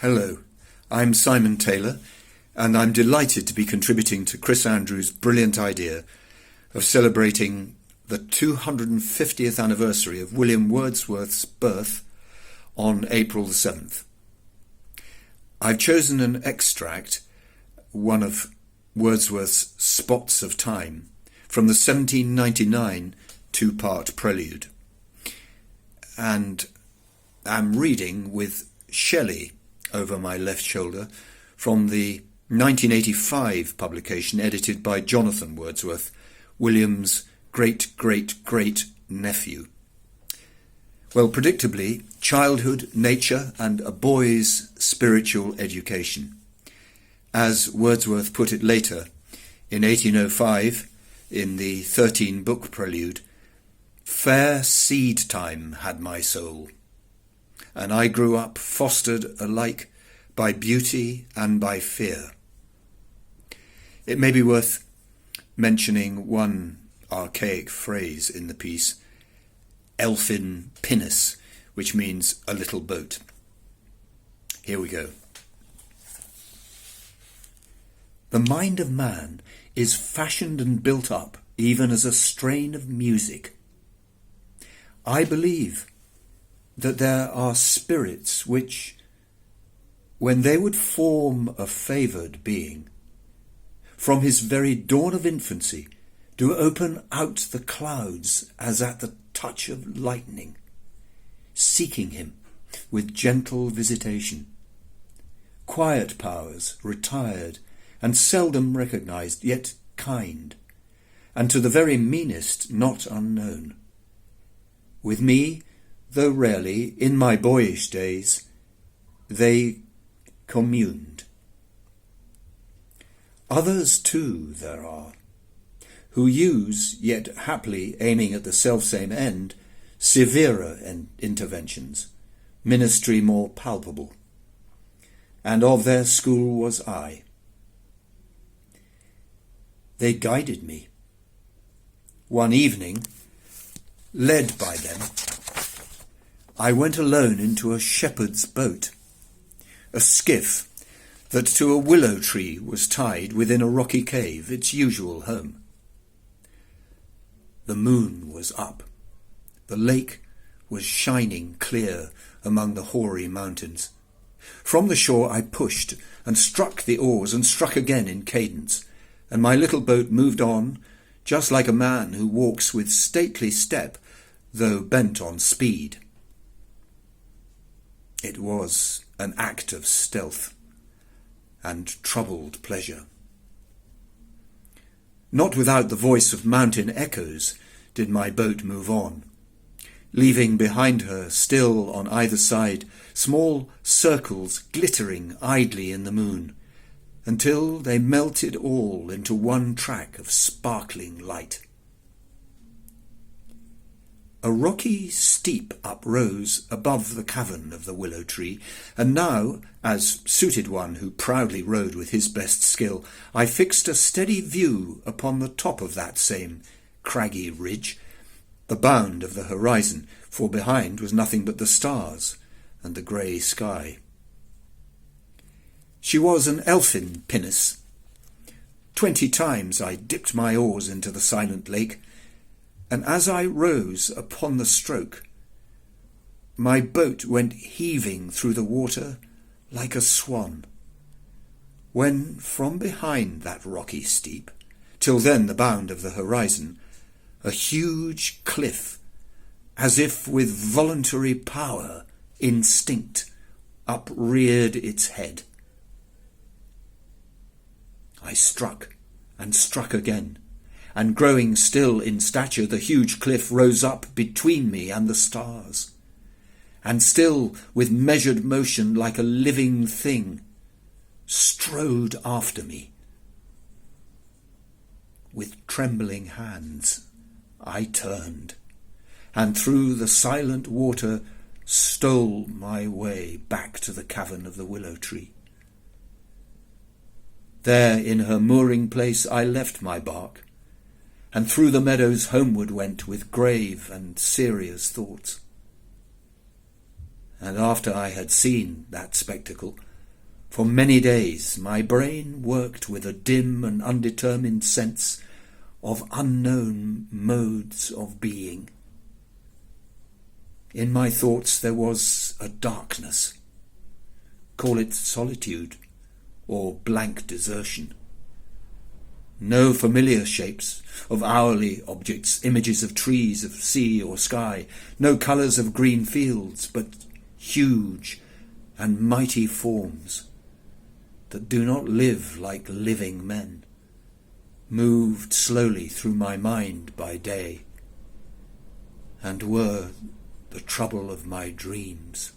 Hello, I'm Simon Taylor, and I'm delighted to be contributing to Chris Andrews' brilliant idea of celebrating the 250th anniversary of William Wordsworth's birth on April the 7th. I've chosen an extract, one of Wordsworth's Spots of Time, from the 1799 two-part Prelude, and I'm reading with Shelley over my left shoulder from the 1985 publication edited by Jonathan Wordsworth, William's great-great-great-nephew. Well, predictably, childhood, nature, and a boy's spiritual education. As Wordsworth put it later, in 1805, in the 13-book Prelude, "Fair seed time had my soul, and I grew up fostered alike by beauty and by fear." It may be worth mentioning one archaic phrase in the piece, elfin pinnace, which means a little boat. Here we go. The mind of man is fashioned and built up even as a strain of music. I believe that there are spirits which, when they would form a favoured being, from his very dawn of infancy, do open out the clouds as at the touch of lightning, seeking him with gentle visitation. Quiet powers, retired, and seldom recognised, yet kind, and to the very meanest not unknown. With me, though rarely, in my boyish days, they communed. Others too there are, who use, yet haply aiming at the selfsame end, severer interventions, ministry more palpable. And of their school was I. They guided me. One evening, led by them, I went alone into a shepherd's boat, a skiff that to a willow tree was tied within a rocky cave, its usual home. The moon was up. The lake was shining clear among the hoary mountains. From the shore I pushed and struck the oars and struck again in cadence, and my little boat moved on, just like a man who walks with stately step, though bent on speed. It was an act of stealth and troubled pleasure. Not without the voice of mountain echoes did my boat move on, leaving behind her still on either side small circles glittering idly in the moon, until they melted all into one track of sparkling light. A rocky steep uprose above the cavern of the willow tree, and now, as suited one who proudly rode with his best skill, I fixed a steady view upon the top of that same craggy ridge, the bound of the horizon, for behind was nothing but the stars and the grey sky. She was an elfin pinnace. 20 times I dipped my oars into the silent lake, and as I rose upon the stroke, my boat went heaving through the water like a swan, when from behind that rocky steep, till then the bound of the horizon, a huge cliff, as if with voluntary power, instinct, upreared its head. I struck and struck again, and growing still in stature, the huge cliff rose up between me and the stars, and still with measured motion like a living thing, strode after me. With trembling hands I turned, and through the silent water stole my way back to the cavern of the willow tree. There in her mooring place I left my bark, and through the meadows homeward went with grave and serious thoughts. And after I had seen that spectacle, For many days my brain worked with a dim and undetermined sense of unknown modes of being. In my thoughts there was a darkness, call it solitude or blank desertion. No familiar shapes of hourly objects, images of trees, of sea or sky, no colours of green fields, but huge and mighty forms that do not live like living men, moved slowly through my mind by day, and were the trouble of my dreams.